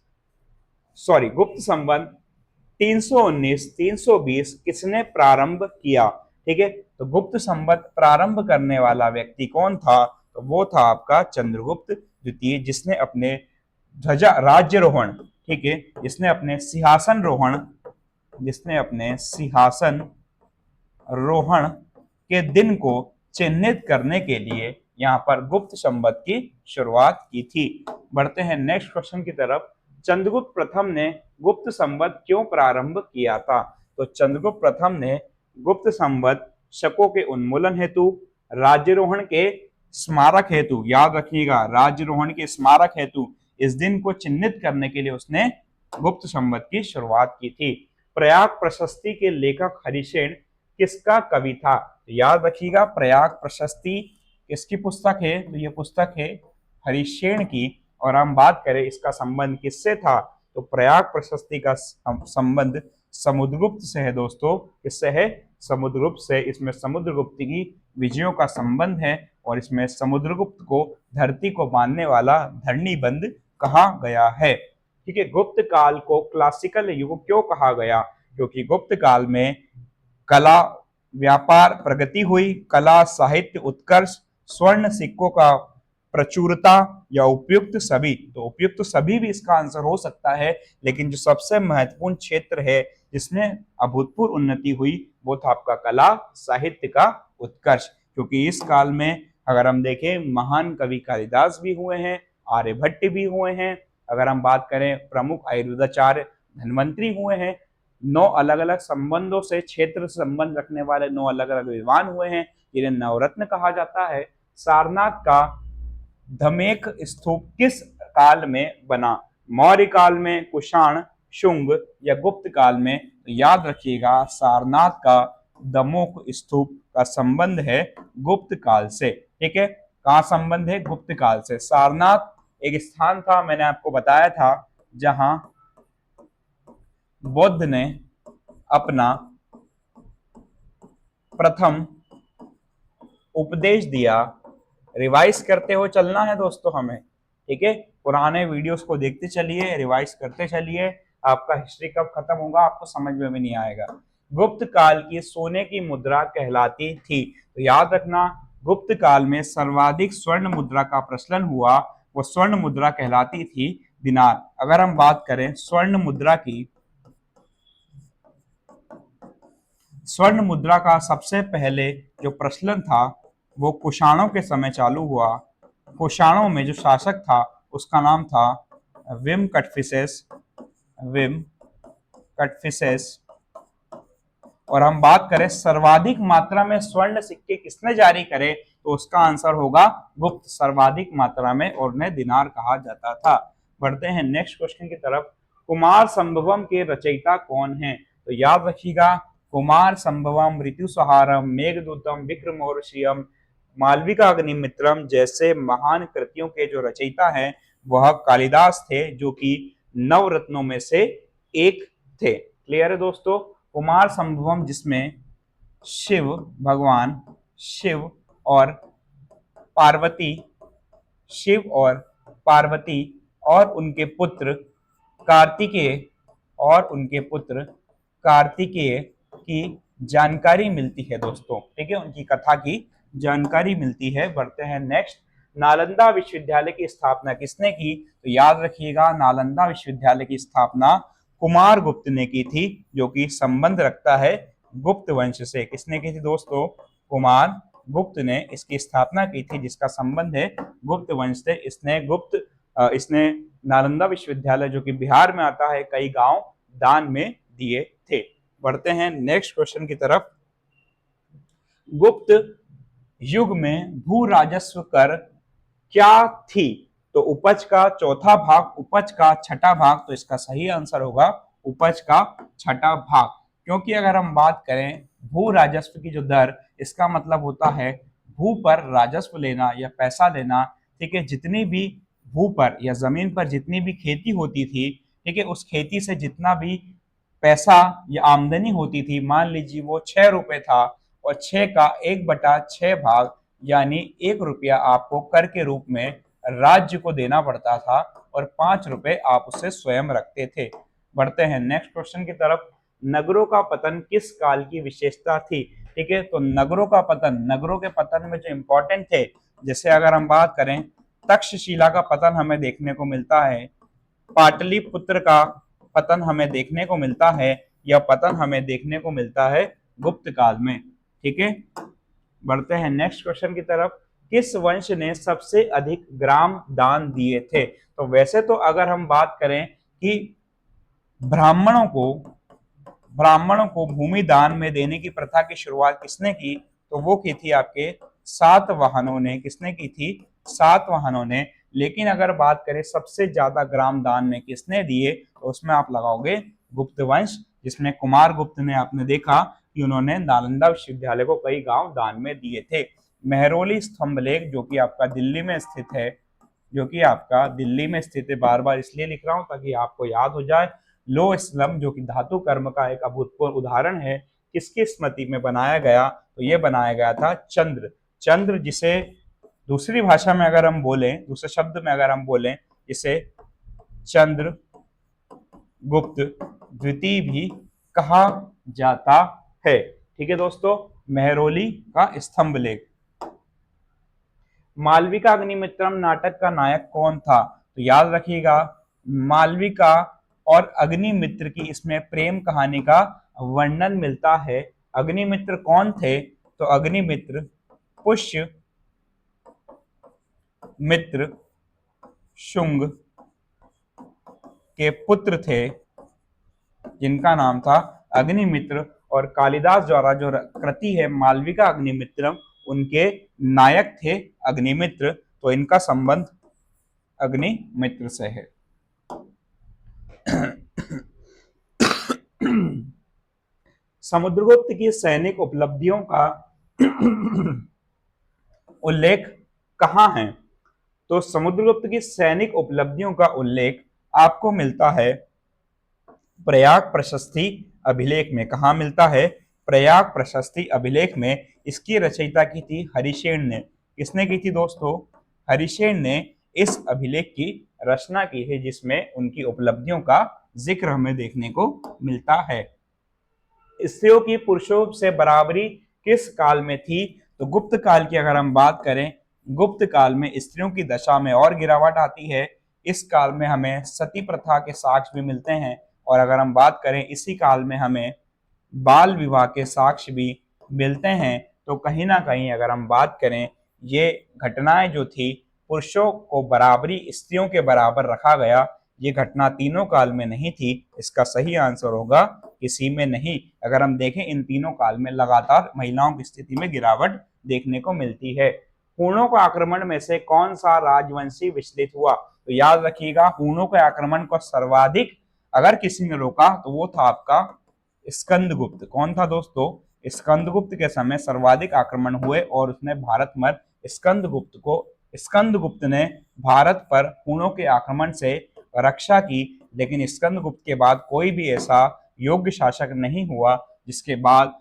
सॉरी गुप्त संबंध 319, 320 किसने प्रारंभ किया? ठीक है, तो गुप्त संबंध प्रारंभ करने वाला व्यक्ति कौन था? तो वो था आपका चंद्रगुप्त द्वितीय, जिसने अपने ध्वजा राज्यरोहण, ठीक है, जिसने अपने सिंहासन रोहण, जिसने अपने सिंहासन रोहण के दिन को चिन्हित करने के लिए यहाँ पर गुप्त संबंध की शुरुआत की थी। बढ़ते हैं नेक्स्ट क्वेश्चन की तरफ। चंद्रगुप्त प्रथम ने गुप्त संबंध क्यों प्रारंभ किया था? तो चंद्रगुप्त प्रथम ने गुप्त संबंध शकों के उन्मूलन हेतु, राज्यरोहण के स्मारक हेतु, याद रखिएगा राज्यरोहण के स्मारक हेतु इस दिन को चिन्हित करने के लिए उसने गुप्त संबंध की शुरुआत की थी। प्रयाग प्रशस्ति के लेखक हरिसेन किसका कवि था? याद रखिएगा, प्रयाग प्रशस्ति किसकी पुस्तक है? तो ये पुस्तक है हरिसेन की। और हम बात करें इसका संबंध किससे था? तो प्रयाग प्रशस्ति का संबंध समुद्रगुप्त से है दोस्तों। किससे है? समुद्रगुप्त से। इसमें समुद्रगुप्त की विजयों का संबंध है और इसमें समुद्रगुप्त को धरती को बांधने वाला धरणीबंध कहा गया है। ठीक है, गुप्त काल को क्लासिकल युग क्यों कहा गया? क्योंकि गुप्त काल में कला व्यापार प्रगति हुई, कला साहित्य उत्कर्ष, स्वर्ण सिक्कों का प्रचुरता या उपयुक्त सभी। तो उपयुक्त सभी भी इसका आंसर हो सकता है, लेकिन जो सबसे महत्वपूर्ण क्षेत्र है जिसमें अभूतपूर्व उन्नति हुई वो था आपका कला साहित्य का उत्कर्ष। क्योंकि इस काल में अगर हम देखें महान कवि कालिदास भी हुए हैं, आर्यभट्ट भी हुए हैं, अगर हम बात करें प्रमुख आयुर्वेदाचार्य धन्वंतरी हुए हैं, 9 अलग अलग संबंधों से क्षेत्र से संबंध रखने वाले 9 अलग अलग विद्वान हुए हैं, जिन्हें नवरत्न कहा जाता है। सारनाथ का धमेख स्तूप किस काल में बना? मौर्य काल में, कुषाण, शुंग या गुप्त काल में? तो याद रखिएगा सारनाथ का दमोह स्तूप का संबंध है गुप्त काल से। ठीक है, कहाँ संबंध है? गुप्त काल से। सारनाथ एक स्थान था, मैंने आपको बताया था, जहां बुद्ध ने अपना प्रथम उपदेश दिया। रिवाइज करते हुए चलना है दोस्तों हमें। ठीक है, पुराने वीडियोस को देखते चलिए, रिवाइज करते चलिए, आपका हिस्ट्री कब खत्म होगा आपको समझ में भी नहीं आएगा। गुप्त काल की सोने की मुद्रा कहलाती थी। तो याद रखना, गुप्त काल में सर्वाधिक स्वर्ण मुद्रा का प्रचलन हुआ, वो स्वर्ण मुद्रा कहलाती थी दिनार। अगर हम बात करें स्वर्ण मुद्रा की, स्वर्ण मुद्रा का सबसे पहले जो प्रचलन था वो कुषाणों के समय चालू हुआ। कुषाणों में जो शासक था उसका नाम था विम कटफिसेस। विम कटफिसेस। और हम बात करें सर्वाधिक मात्रा में स्वर्ण सिक्के किसने जारी करे, तो उसका आंसर होगा गुप्त, सर्वाधिक मात्रा में, और उन्हें दिनार कहा जाता था। बढ़ते हैं नेक्स्ट क्वेश्चन की तरफ। कुमार संभवम के रचयिता कौन हैं? तो याद रखिएगा, कुमार संभवम, ऋतुसंहारम, मेघदूतम, विक्रमोर्वशीयम, मालविका अग्निमित्रम जैसे महान कृतियों के जो रचयिता हैं वह कालिदास थे, जो कि नवरत्नों में से एक थे। क्लियर है दोस्तों? कुमार संभवम जिसमें शिव भगवान, शिव और पार्वती, शिव और पार्वती और उनके पुत्र कार्तिकेय, और उनके पुत्र कार्तिकेय की जानकारी मिलती है दोस्तों। ठीक है, उनकी कथा की जानकारी मिलती है। बढ़ते हैं नेक्स्ट। नालंदा विश्वविद्यालय की स्थापना किसने की? तो याद रखिएगा, नालंदा विश्वविद्यालय की स्थापना कुमार गुप्त ने की थी, जो कि संबंध रखता है गुप्त वंश से। किसने की थी दोस्तों? कुमार गुप्त ने इसकी स्थापना की थी, जिसका संबंध है गुप्त वंश से। इसने नालंदा विश्वविद्यालय, जो कि बिहार में आता है, कई गांव दान में दिए थे। बढ़ते हैं नेक्स्ट क्वेश्चन की तरफ। गुप्त युग में भू राजस्व कर क्या थी? तो उपज का चौथा भाग, उपज का छठा भाग। तो इसका सही आंसर होगा उपज का छठा भाग। क्योंकि अगर हम बात करें भू राजस्व की जो दर, इसका मतलब होता है भू पर राजस्व लेना या पैसा लेना। ठीक है, जितनी भी भू पर या जमीन पर जितनी भी खेती होती थी, ठीक है, उस खेती से जितना भी पैसा या आमदनी होती थी, मान लीजिए वो 6 रुपए था, और 6 का 1/6 भाग यानी 1 रुपया आपको कर के रूप में राज्य को देना पड़ता था, और 5 रुपए आप उसे स्वयं रखते थे। बढ़ते हैं नेक्स्ट क्वेश्चन की तरफ। नगरों का पतन किस काल की विशेषता थी? ठीक है, तो नगरों का पतन, नगरों के पतन में जो इंपॉर्टेंट थे, जैसे अगर हम बात करें तक्षशिला का पतन हमें देखने को मिलता है, पाटलिपुत्र का पतन हमें देखने को मिलता है, यह पतन हमें देखने को मिलता है गुप्त काल में। ठीक है, बढ़ते हैं नेक्स्ट क्वेश्चन की तरफ। किस वंश ने सबसे अधिक ग्राम दान दिए थे? तो वैसे तो अगर हम बात करें कि ब्राह्मणों को भूमि दान में देने की प्रथा की शुरुआत किसने की? तो वो की थी आपके सातवाहनों ने। किसने की थी? सातवाहनों ने। लेकिन अगर बात करें सबसे ज्यादा ग्राम दान में किसने दिए, तो उसमें आप लगाओगे गुप्त वंश, जिसमें कुमार गुप्त ने, आपने देखा कि उन्होंने नालंदा विश्वविद्यालय को कई गांव दान में दिए थे। मेहरौली स्तंभलेख, जो कि आपका दिल्ली में स्थित है, जो कि आपका दिल्ली में स्थित है। बार बार इसलिए लिख रहा हूं ताकि आपको याद हो जाए। लोह स्तंभ जो कि धातु कर्म का एक अभूतपूर्व उदाहरण है, किसकी स्मृति में बनाया गया, तो ये बनाया गया था चंद्र। चंद्र जिसे दूसरी भाषा में अगर हम बोलें, दूसरे शब्द में अगर हम बोलें, जिसे चंद्र गुप्त द्वितीय भी कहा जाता है। ठीक है दोस्तों, मेहरौली का स्तंभ लेख। मालविका अग्निमित्रम नाटक का नायक कौन था, तो याद रखिएगा मालविका और अग्निमित्र की इसमें प्रेम कहानी का वर्णन मिलता है। अग्निमित्र कौन थे, तो अग्निमित्र पुष्य मित्र शुंग के पुत्र थे, जिनका नाम था अग्निमित्र। और कालिदास द्वारा जो कृति है मालविका अग्निमित्रम, उनके नायक थे अग्निमित्र, तो इनका संबंध अग्निमित्र से है। समुद्रगुप्त की सैनिक उपलब्धियों का उल्लेख कहाँ है, तो समुद्रगुप्त की सैनिक उपलब्धियों का उल्लेख आपको मिलता है प्रयाग प्रशस्ति अभिलेख में। कहाँ मिलता है, प्रयाग प्रशस्ति अभिलेख में। इसकी रचयिता की थी हरिशेन ने। किसने की थी दोस्तों, हरिशेन ने इस अभिलेख की रचना की है, जिसमें उनकी उपलब्धियों का जिक्र हमें देखने को मिलता है। स्त्रियों की पुरुषों से बराबरी किस काल में थी, तो गुप्त काल की अगर हम बात करें, गुप्त काल में स्त्रियों की दशा में और गिरावट आती है। इस काल में हमें सती प्रथा के साक्ष्य भी मिलते हैं, और अगर हम बात करें इसी काल में हमें बाल विवाह के साक्ष्य भी मिलते हैं। तो कहीं ना कहीं अगर हम बात करें, ये घटनाएं जो थी, पुरुषों को बराबरी स्त्रियों के बराबर रखा गया, ये घटना तीनों काल में नहीं थी। इसका सही आंसर होगा किसी में नहीं। अगर हम देखें इन तीनों काल में लगातार महिलाओं की स्थिति में गिरावट देखने को मिलती है। हूणों के आक्रमण में से कौन सा राजवंशी विचलित हुआ, तो याद रखिएगा हूणों के आक्रमण को सर्वाधिक अगर किसी ने रोका तो वो था आपका स्कंदगुप्त। कौन था दोस्तों, स्कंदगुप्त के समय सर्वाधिक आक्रमण हुए और उसने भारत पर स्कंदगुप्त ने भारत पर हूणों के आक्रमण से रक्षा की। लेकिन स्कंदगुप्त के बाद कोई भी ऐसा योग्य शासक नहीं हुआ, जिसके बाद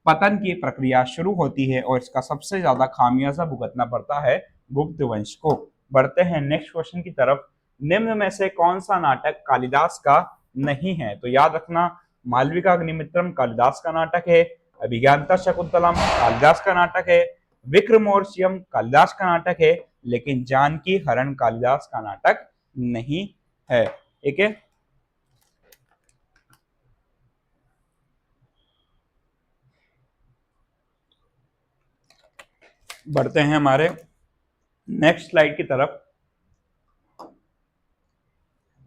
पतन की प्रक्रिया शुरू होती है और इसका सबसे ज्यादा खामियाजा भुगतना पड़ता है गुप्त वंश को। बढ़ते हैं नेक्स्ट क्वेश्चन की तरफ। निम्न में से कौन सा नाटक कालिदास का नहीं है, तो याद रखना मालविका अग्निमित्रम कालिदास का नाटक है, अभिज्ञानता शकुंतलम कालिदास का नाटक है, विक्रमोर्वशीयम कालिदास का नाटक है, लेकिन जानकी हरण कालिदास का नाटक नहीं है। ठीक है, बढ़ते हैं हमारे नेक्स्ट स्लाइड की तरफ।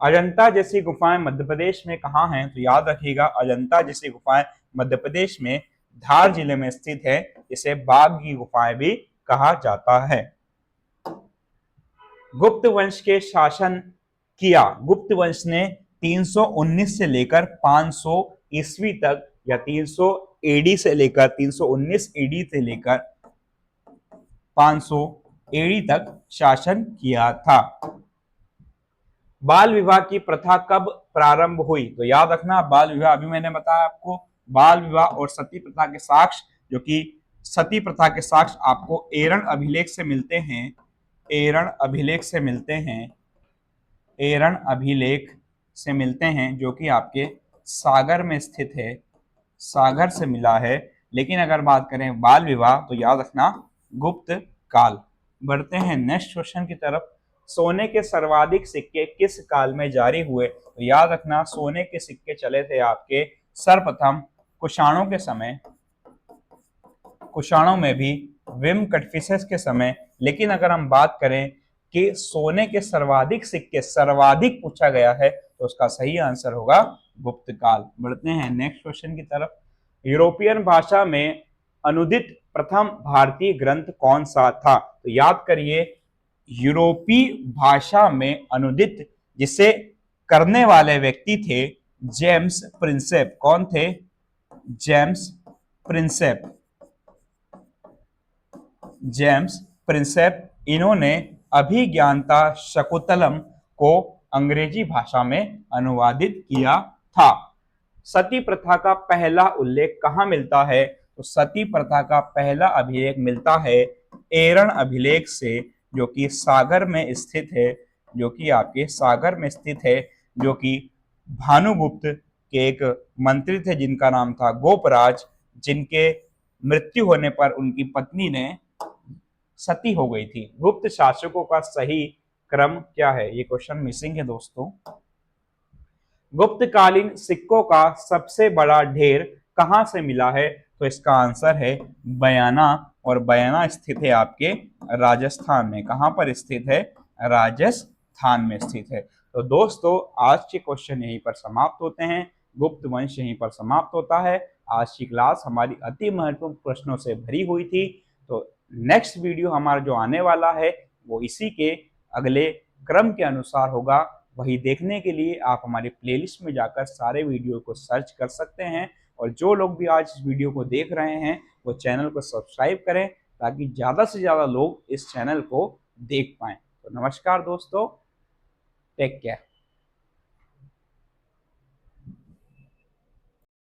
अजंता जैसी गुफाएं मध्य प्रदेश में कहाँ हैं, तो याद रखिएगा अजंता जैसी गुफाएं मध्य प्रदेश में धार जिले में स्थित है। इसे बाघ की गुफाएं भी कहा जाता है। गुप्त वंश के शासन किया, गुप्त वंश ने 319 से लेकर 500 ईस्वी तक, या 300 एडी से लेकर 319 एडी से लेकर 500 एडी तक शासन किया था। बाल विवाह की प्रथा कब प्रारंभ हुई, तो याद रखना बाल विवाह, अभी मैंने बताया आपको, बाल विवाह और सती प्रथा के साक्ष्य, जो कि सती प्रथा के साक्ष्य आपको एरण अभिलेख से मिलते हैं, एरण अभिलेख से मिलते हैं, एरण अभिलेख से मिलते हैं, जो कि आपके सागर में स्थित है, सागर से मिला है। लेकिन अगर बात करें बाल विवाह, तो याद रखना गुप्त काल। बढ़ते हैं नेक्स्ट क्वेश्चन की तरफ। सोने के सर्वाधिक सिक्के किस काल में जारी हुए, तो याद रखना सोने के सिक्के चले थे आपके सर्वप्रथम कुषाणों के समय, कुषाणों में भी विम कटफिसेस के समय। लेकिन अगर हम बात करें कि सोने के सर्वाधिक सिक्के सर्वाधिक पूछा गया है, तो उसका सही आंसर होगा गुप्त काल। बढ़ते हैं नेक्स्ट क्वेश्चन की तरफ। यूरोपियन भाषा में अनुदित प्रथम भारतीय ग्रंथ कौन सा था, तो याद करिए यूरोपीय भाषा में अनुदित जिसे करने वाले व्यक्ति थे जेम्स प्रिंसेप। कौन थे, जेम्स प्रिंसेप, जेम्स प्रिंसेप। इन्होंने अभिज्ञानता शकुंतलम को अंग्रेजी भाषा में अनुवादित किया था। सती प्रथा का पहला उल्लेख कहाँ मिलता है? तो सती प्रथा का पहला अभिलेख मिलता है एरण अभिलेख से, जो कि सागर में स्थित है, जो कि आपके सागर में स्थित है, जो कि भानुगुप्त के एक मंत्री थे जिनका नाम था गोपराज, जिनके मृत्यु होने पर उनकी पत्नी ने सती हो गई थी। गुप्त शासकों का सही क्रम क्या है? ये क्वेश्चन मिसिंग है दोस्तों। गुप्तकालीन सिक्कों का सबसे बड़ा ढेर कहां से मिला है? तो इसका आंसर है बयाना, और बयाना स्थित है आपके राजस्थान में। कहां पर स्थित है? राजस्थान में स्थित है। तो दोस्तों आज के क्वेश्चन यहीं पर समाप्त होते हैं, गुप्त वंश यहीं पर समाप्त होता है। आज की क्लास हमारी अति महत्वपूर्ण प्रश्नों से भरी हुई थी। तो नेक्स्ट वीडियो हमारा जो आने वाला है वो इसी के अगले क्रम के अनुसार होगा। वही देखने के लिए आप हमारे प्लेलिस्ट में जाकर सारे वीडियो को सर्च कर सकते हैं, और जो लोग भी आज इस वीडियो को देख रहे हैं वो चैनल को सब्सक्राइब करें ताकि ज़्यादा से ज़्यादा लोग इस चैनल को देख पाएं। तो नमस्कार दोस्तों, टेक केयर।